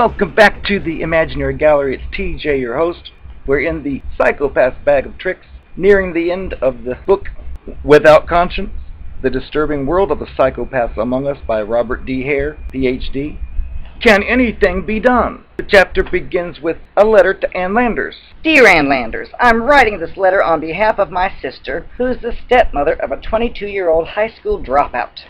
Welcome back to the Imaginary Gallery. It's TJ, your host. We're in the Psychopath Bag of Tricks, nearing the end of the book Without Conscience, The Disturbing World of the Psychopaths Among Us by Robert D Hare PhD. Can anything be done? The chapter begins with a letter to Ann Landers. Dear Ann Landers, I'm writing this letter on behalf of my sister, who's the stepmother of a 22-year-old high school dropout.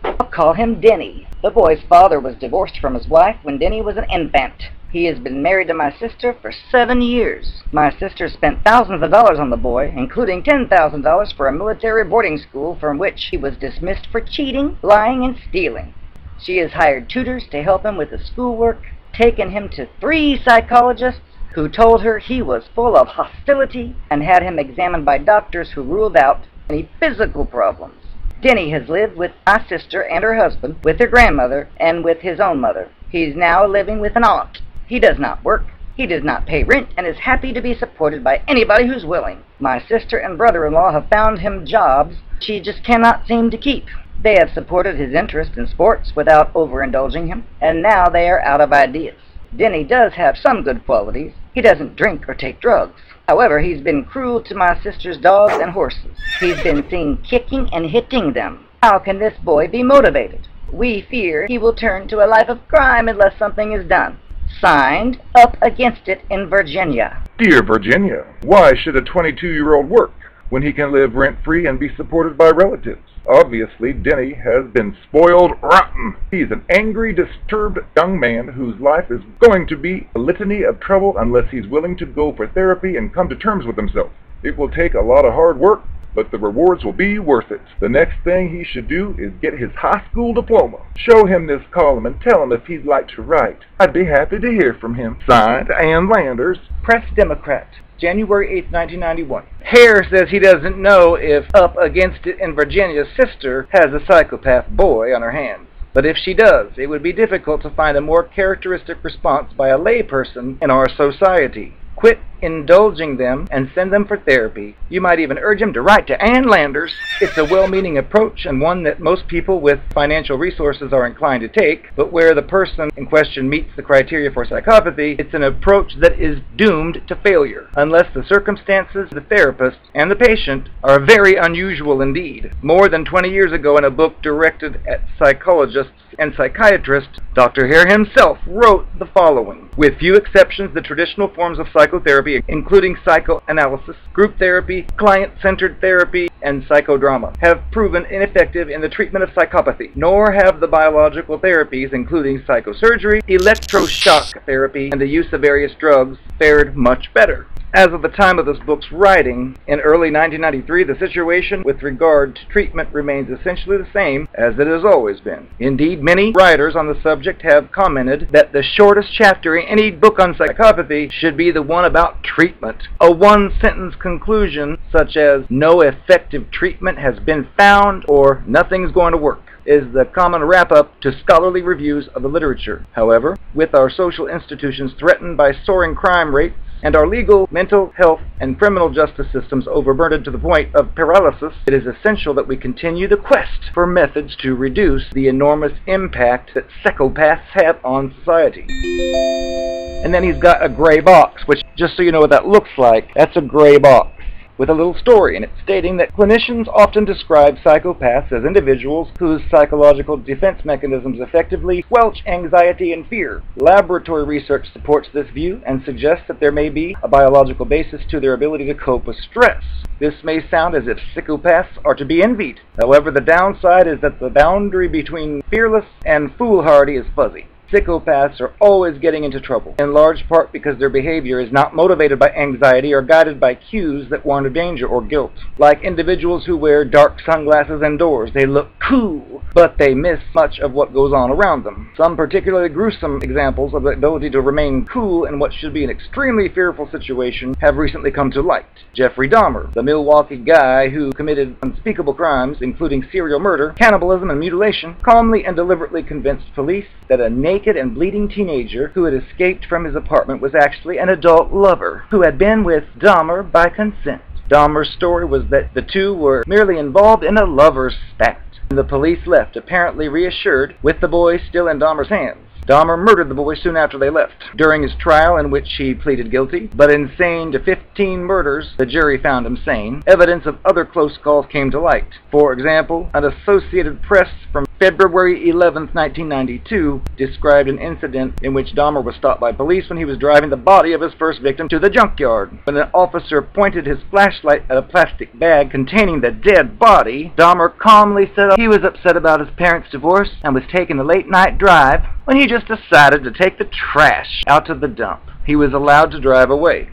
I'll call him Denny. The boy's father was divorced from his wife when Denny was an infant. He has been married to my sister for 7 years. My sister spent thousands of dollars on the boy, including $10,000 for a military boarding school from which he was dismissed for cheating, lying, and stealing. She has hired tutors to help him with his schoolwork, taken him to 3 psychologists who told her he was full of hostility, and had him examined by doctors who ruled out any physical problems. Denny has lived with my sister and her husband, with her grandmother, and with his own mother. He's now living with an aunt. He does not work, he does not pay rent, and is happy to be supported by anybody who's willing. My sister and brother-in-law have found him jobs she just cannot seem to keep. They have supported his interest in sports without overindulging him, and now they are out of ideas. Denny does have some good qualities. He doesn't drink or take drugs. However, he's been cruel to my sister's dogs and horses. He's been seen kicking and hitting them. How can this boy be motivated? We fear he will turn to a life of crime unless something is done. Signed, Up Against It in Virginia. Dear Virginia, why should a 22-year-old work when he can live rent-free and be supported by relatives? Obviously, Denny has been spoiled rotten. He's an angry, disturbed young man whose life is going to be a litany of trouble unless he's willing to go for therapy and come to terms with himself. It will take a lot of hard work, but the rewards will be worth it. The next thing he should do is get his high school diploma. Show him this column and tell him if he'd like to write. I'd be happy to hear from him. Signed, Ann Landers. Press Democrat, January 8, 1991. Hare says he doesn't know if Up Against It in Virginia's sister has a psychopath boy on her hands. But if she does, it would be difficult to find a more characteristic response by a layperson in our society. Quit indulging them and send them for therapy. You might even urge him to write to Ann Landers. It's a well-meaning approach and one that most people with financial resources are inclined to take, but where the person in question meets the criteria for psychopathy, it's an approach that is doomed to failure, unless the circumstances, the therapist, and the patient are very unusual indeed. More than 20 years ago, in a book directed at psychologists and psychiatrists, Dr. Hare himself wrote the following: with few exceptions, the traditional forms of psychotherapy, including psychoanalysis, group therapy, client-centered therapy, and psychodrama, have proven ineffective in the treatment of psychopathy, nor have the biological therapies, including psychosurgery, electroshock therapy, and the use of various drugs, fared much better. As of the time of this book's writing, in early 1993, the situation with regard to treatment remains essentially the same as it has always been. Indeed, many writers on the subject have commented that the shortest chapter in any book on psychopathy should be the one about treatment. A one-sentence conclusion, such as "no effective treatment has been found" or "nothing's going to work," is the common wrap-up to scholarly reviews of the literature. However, with our social institutions threatened by soaring crime rates, and our legal, mental health, and criminal justice systems overburdened to the point of paralysis, it is essential that we continue the quest for methods to reduce the enormous impact that psychopaths have on society. And then he's got a gray box, which, just so you know what that looks like, that's a gray box with a little story in it stating that clinicians often describe psychopaths as individuals whose psychological defense mechanisms effectively squelch anxiety and fear. Laboratory research supports this view and suggests that there may be a biological basis to their ability to cope with stress. This may sound as if psychopaths are to be envied. However, the downside is that the boundary between fearless and foolhardy is fuzzy. Psychopaths are always getting into trouble, in large part because their behavior is not motivated by anxiety or guided by cues that warn of danger or guilt. Like individuals who wear dark sunglasses indoors, they look cool, but they miss much of what goes on around them. Some particularly gruesome examples of the ability to remain cool in what should be an extremely fearful situation have recently come to light. Jeffrey Dahmer, the Milwaukee guy who committed unspeakable crimes, including serial murder, cannibalism, and mutilation, calmly and deliberately convinced police that a naked and bleeding teenager who had escaped from his apartment was actually an adult lover who had been with Dahmer by consent. Dahmer's story was that the two were merely involved in a lover's spat. The police left, apparently reassured, with the boy still in Dahmer's hands. Dahmer murdered the boy soon after they left. During his trial, in which he pleaded guilty, but insane to 15 murders, the jury found him sane. Evidence of other close calls came to light. For example, an Associated Press from February 11, 1992, described an incident in which Dahmer was stopped by police when he was driving the body of his first victim to the junkyard. When an officer pointed his flashlight at a plastic bag containing the dead body, Dahmer calmly said he was upset about his parents' divorce and was taking a late-night drive when he just decided to take the trash out to the dump. He was allowed to drive away.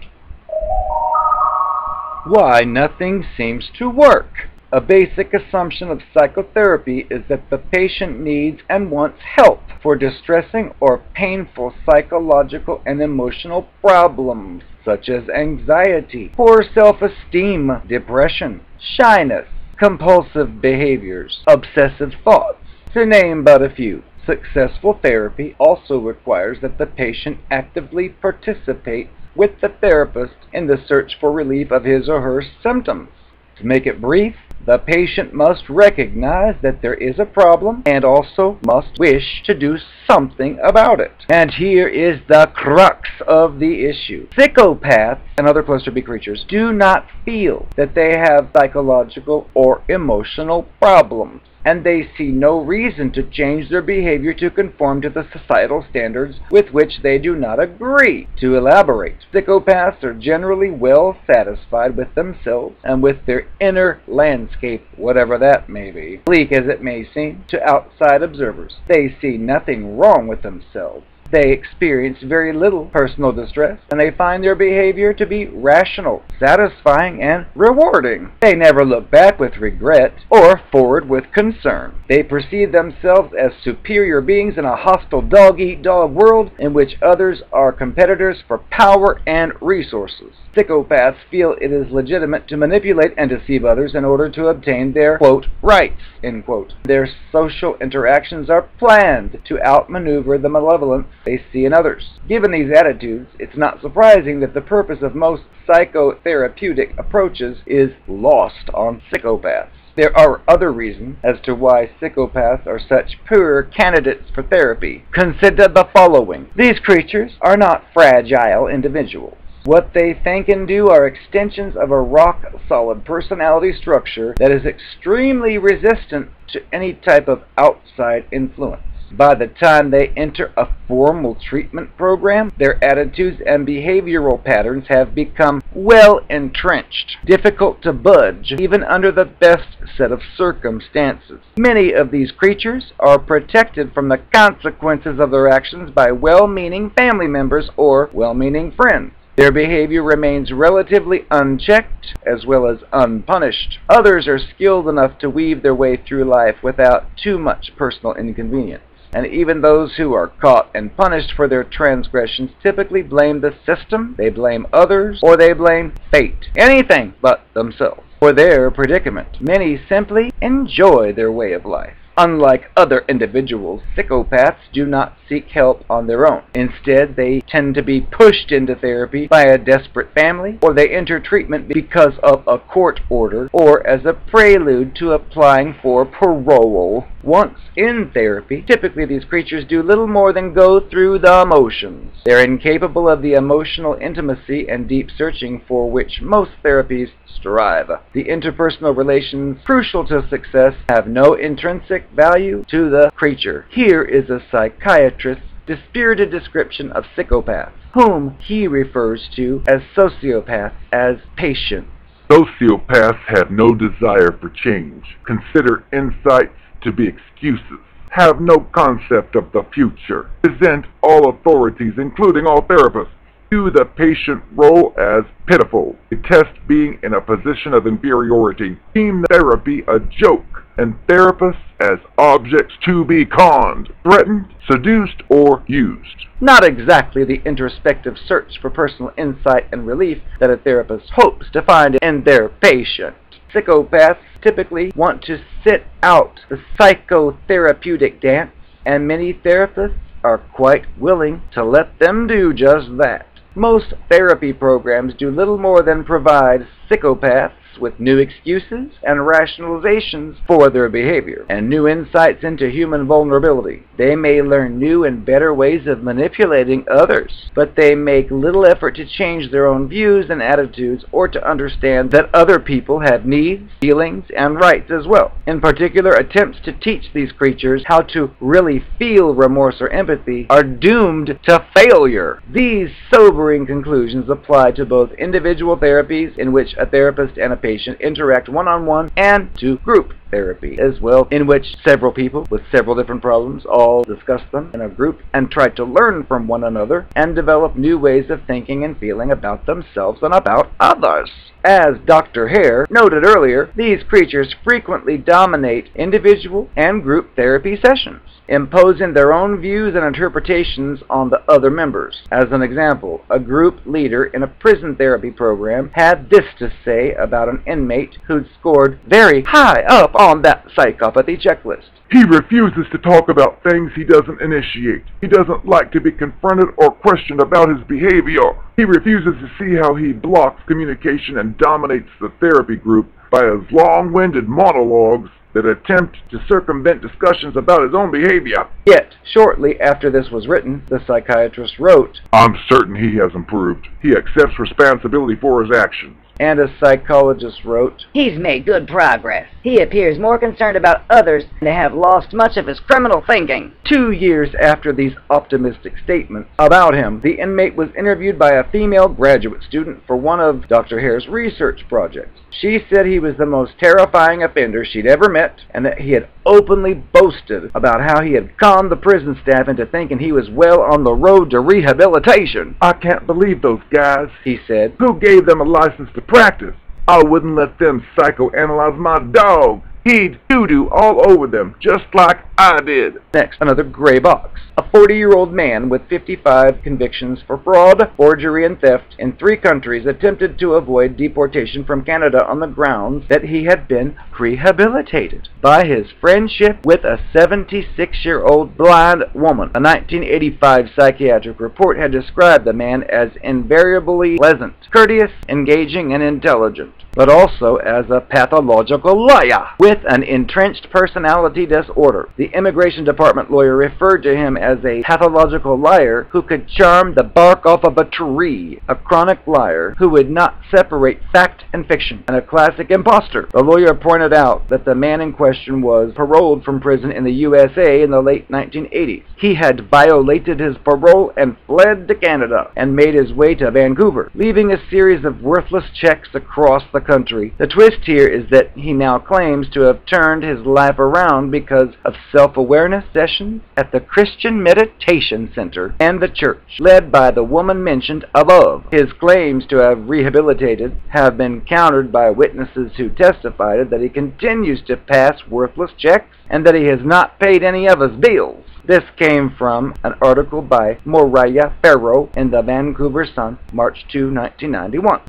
Why nothing seems to work. A basic assumption of psychotherapy is that the patient needs and wants help for distressing or painful psychological and emotional problems, such as anxiety, poor self-esteem, depression, shyness, compulsive behaviors, obsessive thoughts, to name but a few. Successful therapy also requires that the patient actively participates with the therapist in the search for relief of his or her symptoms. To make it brief, the patient must recognize that there is a problem and also must wish to do something about it. And here is the crux of the issue. Psychopaths and other cluster B creatures do not feel that they have psychological or emotional problems, and they see no reason to change their behavior to conform to the societal standards with which they do not agree. To elaborate, psychopaths are generally well satisfied with themselves and with their inner landscape, whatever that may be. Bleak as it may seem to outside observers, they see nothing wrong with themselves. They experience very little personal distress, and they find their behavior to be rational, satisfying, and rewarding. They never look back with regret or forward with concern. They perceive themselves as superior beings in a hostile dog-eat-dog world in which others are competitors for power and resources. Psychopaths feel it is legitimate to manipulate and deceive others in order to obtain their, quote, rights, end quote. Their social interactions are planned to outmaneuver the malevolence they see in others. Given these attitudes, it's not surprising that the purpose of most psychotherapeutic approaches is lost on psychopaths. There are other reasons as to why psychopaths are such poor candidates for therapy. Consider the following. These creatures are not fragile individuals. What they think and do are extensions of a rock-solid personality structure that is extremely resistant to any type of outside influence. By the time they enter a formal treatment program, their attitudes and behavioral patterns have become well entrenched, difficult to budge, even under the best set of circumstances. Many of these creatures are protected from the consequences of their actions by well-meaning family members or well-meaning friends. Their behavior remains relatively unchecked as well as unpunished. Others are skilled enough to weave their way through life without too much personal inconvenience. And even those who are caught and punished for their transgressions typically blame the system, they blame others, or they blame fate. Anything but themselves for their predicament. Many simply enjoy their way of life. Unlike other individuals, psychopaths do not seek help on their own. Instead, they tend to be pushed into therapy by a desperate family, or they enter treatment because of a court order, or as a prelude to applying for parole. Once in therapy, typically these creatures do little more than go through the motions. They're incapable of the emotional intimacy and deep searching for which most therapies strive. The interpersonal relations crucial to success have no intrinsic value to the creature. Here is a psychiatrist's dispirited description of psychopaths, whom he refers to as sociopaths, as patients. Sociopaths have no desire for change, consider insights to be excuses, have no concept of the future, resent all authorities, including all therapists, view the patient role as pitiful, detest being in a position of inferiority, deem therapy a joke, and therapists as objects to be conned, threatened, seduced, or used. Not exactly the introspective search for personal insight and relief that a therapist hopes to find in their patient. Psychopaths typically want to sit out the psychotherapeutic dance, and many therapists are quite willing to let them do just that. Most therapy programs do little more than provide psychopaths with new excuses and rationalizations for their behavior, and new insights into human vulnerability. They may learn new and better ways of manipulating others, but they make little effort to change their own views and attitudes or to understand that other people have needs, feelings, and rights as well. In particular, attempts to teach these creatures how to really feel remorse or empathy are doomed to failure. These sobering conclusions apply to both individual therapies, in which a therapist and a patient interact one-on-one, and to group therapy as well, in which several people with several different problems all discuss them in a group and try to learn from one another and develop new ways of thinking and feeling about themselves and about others. As Dr. Hare noted earlier, these creatures frequently dominate individual and group therapy sessions, imposing their own views and interpretations on the other members. As an example, a group leader in a prison therapy program had this to say about an inmate who'd scored very high up on that psychopathy checklist. He refuses to talk about things he doesn't initiate. He doesn't like to be confronted or questioned about his behavior. He refuses to see how he blocks communication and dominates the therapy group by his long-winded monologues that attempt to circumvent discussions about his own behavior. Yet, shortly after this was written, the psychiatrist wrote, "I'm certain he has improved. He accepts responsibility for his actions." and a psychologist wrote, He's made good progress. He appears more concerned about others and to have lost much of his criminal thinking. 2 years after these optimistic statements about him, the inmate was interviewed by a female graduate student for one of Dr. Hare's research projects. She said he was the most terrifying offender she'd ever met, and that he had openly boasted about how he had conned the prison staff into thinking he was well on the road to rehabilitation. "I can't believe those guys," he said. "Who gave them a license to practice? I wouldn't let them psychoanalyze my dog. He'd doo-doo all over them, just like I did." Next, another gray box. A 40-year-old man with 55 convictions for fraud, forgery, and theft in 3 countries attempted to avoid deportation from Canada on the grounds that he had been rehabilitated by his friendship with a 76-year-old blind woman. A 1985 psychiatric report had described the man as invariably pleasant, courteous, engaging, and intelligent, but also as a pathological liar with an entrenched personality disorder. The immigration department lawyer referred to him as a pathological liar who could charm the bark off of a tree, a chronic liar who would not separate fact and fiction, and a classic imposter. The lawyer pointed out that the man in question was paroled from prison in the USA in the late 1980s. He had violated his parole and fled to Canada and made his way to Vancouver, leaving a series of worthless checks across the country. The twist here is that he now claims to have turned his life around because of self-awareness sessions at the Christian Meditation Center and the church, led by the woman mentioned above. His claims to have rehabilitated have been countered by witnesses who testified that he continues to pass worthless checks and that he has not paid any of his bills. This came from an article by Moriah Farrow in the Vancouver Sun, March 2, 1991.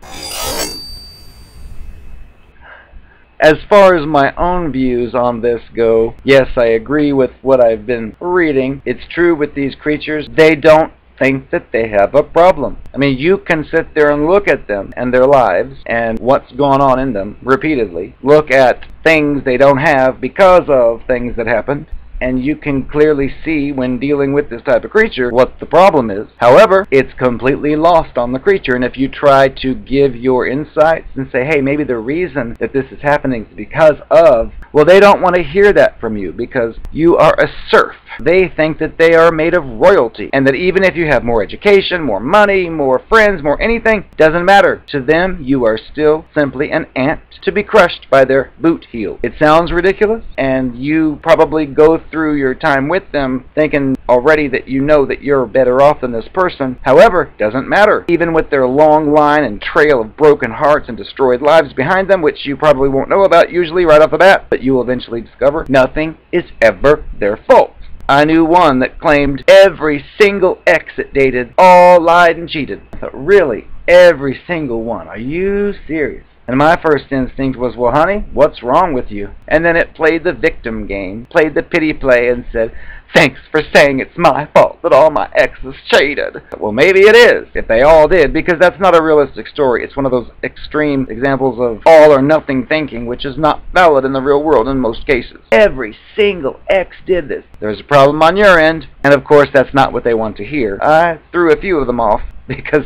As far as my own views on this go, yes, I agree with what I've been reading. It's true with these creatures. They don't think that they have a problem. I mean, you can sit there and look at them and their lives and what's going on in them repeatedly. Look at things they don't have because of things that happened, and you can clearly see when dealing with this type of creature what the problem is. However, it's completely lost on the creature, and if you try to give your insights and say, hey, maybe the reason that this is happening is because of, well, they don't want to hear that from you because you are a serf. They think that they are made of royalty, and that even if you have more education, more money, more friends, more anything, doesn't matter. To them, you are still simply an ant to be crushed by their boot heel. It sounds ridiculous, and you probably go through your time with them thinking already that you know that you're better off than this person. However, it doesn't matter. Even with their long line and trail of broken hearts and destroyed lives behind them, which you probably won't know about usually right off the bat, but you will eventually discover, nothing is ever their fault. I knew one that claimed every single ex it dated all lied and cheated. I thought, really? Every single one? Are you serious? And my first instinct was, well, honey, what's wrong with you? And then it played the victim game, played the pity play, and said, Thanks for saying it's my fault that all my exes cheated. Well, maybe it is, if they all did, because that's not a realistic story. It's one of those extreme examples of all or nothing thinking, which is not valid in the real world in most cases. Every single ex did this. There's a problem on your end, and of course that's not what they want to hear. I threw a few of them off because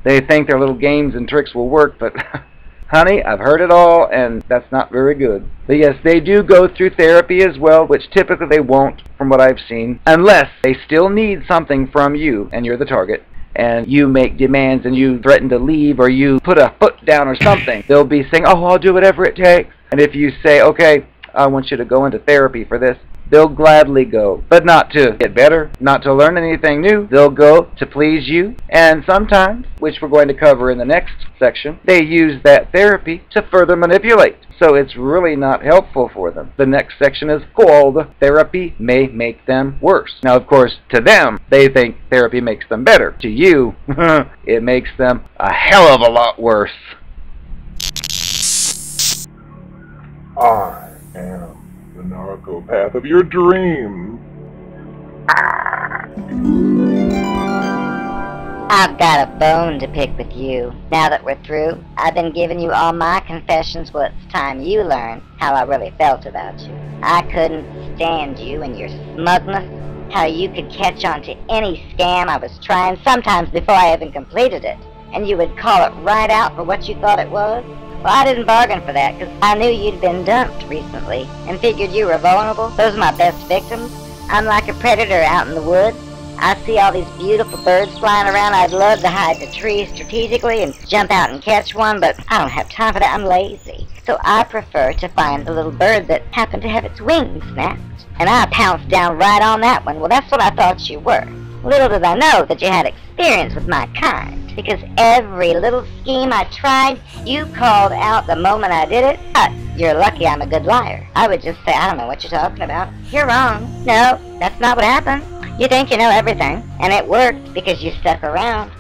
they think their little games and tricks will work, but honey, I've heard it all, and that's not very good. But yes, they do go through therapy as well, which typically they won't, from what I've seen, unless they still need something from you, and you're the target, and you make demands, and you threaten to leave, or you put a foot down or something. They'll be saying, oh, I'll do whatever it takes. And if you say, okay, I want you to go into therapy for this, they'll gladly go, but not to get better, not to learn anything new. They'll go to please you, and sometimes, which we're going to cover in the next section, they use that therapy to further manipulate. So it's really not helpful for them. The next section is called Therapy May Make Them Worse. Now, of course, to them, they think therapy makes them better. To you, it makes them a hell of a lot worse. I am the narcopath of your dreams. I've got a bone to pick with you. Now that we're through, I've been giving you all my confessions. Well, it's time you learn how I really felt about you. I couldn't stand you and your smugness, how you could catch on to any scam I was trying, sometimes before I even completed it, and you would call it right out for what you thought it was. Well, I didn't bargain for that, because I knew you'd been dumped recently, and figured you were vulnerable. Those are my best victims. I'm like a predator out in the woods. I see all these beautiful birds flying around. I'd love to hide in a tree strategically and jump out and catch one, but I don't have time for that. I'm lazy. So I prefer to find the little bird that happened to have its wings snapped. And I pounced down right on that one. Well, that's what I thought you were. Little did I know that you had experience with my kind. Because every little scheme I tried, you called out the moment I did it. But you're lucky I'm a good liar. I would just say, I don't know what you're talking about. You're wrong. No, that's not what happened. You think you know everything, and it worked because you stuck around.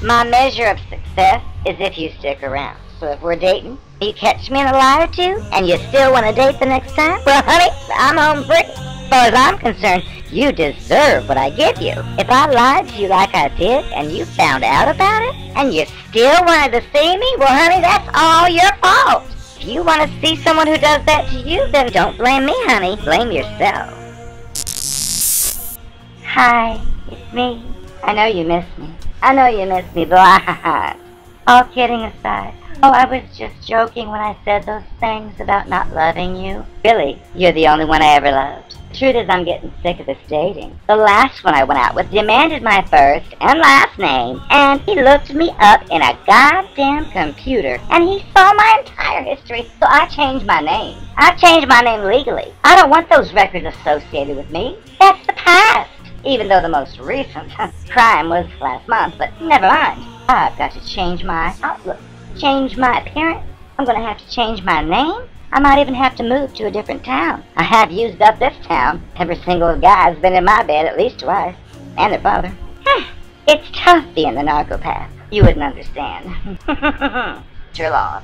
My measure of success is if you stick around. So if we're dating, you catch me in a lie or two, and you still want to date the next time? Well, honey, I'm home free. As far as I'm concerned, you deserve what I give you. If I lied to you like I did, and you found out about it, and you still wanted to see me, well, honey, that's all your fault. If you want to see someone who does that to you, then don't blame me, honey. Blame yourself. Hi, it's me. I know you miss me. I know you miss me, but all kidding aside, oh, I was just joking when I said those things about not loving you. Really, you're the only one I ever loved. The truth is, I'm getting sick of this dating. The last one I went out with demanded my first and last name, and he looked me up in a goddamn computer, and he saw my entire history, so I changed my name. I changed my name legally. I don't want those records associated with me. That's the past. Even though the most recent crime was last month, but never mind. I've got to change my outlook, change my appearance. I'm going to have to change my name. I might even have to move to a different town. I have used up this town. Every single guy's been in my bed at least twice, and their father. It's tough being the narcopath. You wouldn't understand. It's your loss.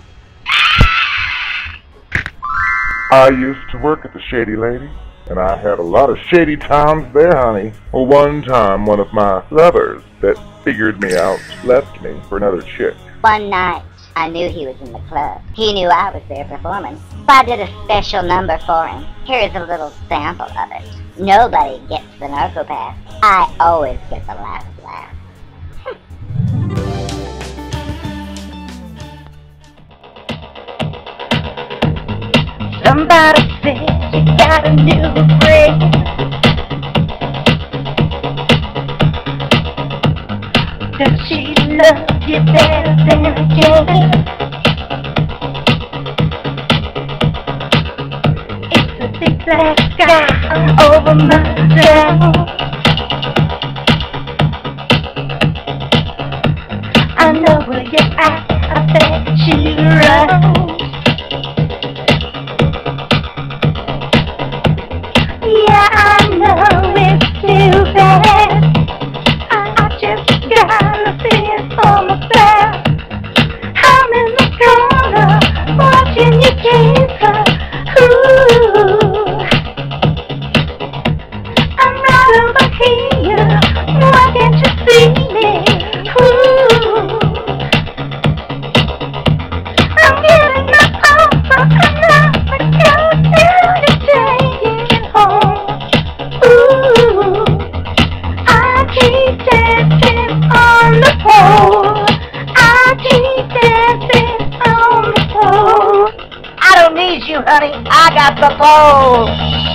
I used to work at the Shady Lady, and I had a lot of shady times there, honey. Well, one time, one of my lovers that figured me out left me for another chick. One night, I knew he was in the club. He knew I was there performing, so I did a special number for him. Here's a little sample of it. Nobody gets the narcopath. I always get the last laugh. Somebody said you got a new friend. Does she love you better than again? It's a big black sky over my town. I know where you're at, I bet you're right. Yeah, I know it's too bad. I just gotta see it for myself. I'm in the corner, watching you kiss her. Ooh, I'm honey. I got the pole.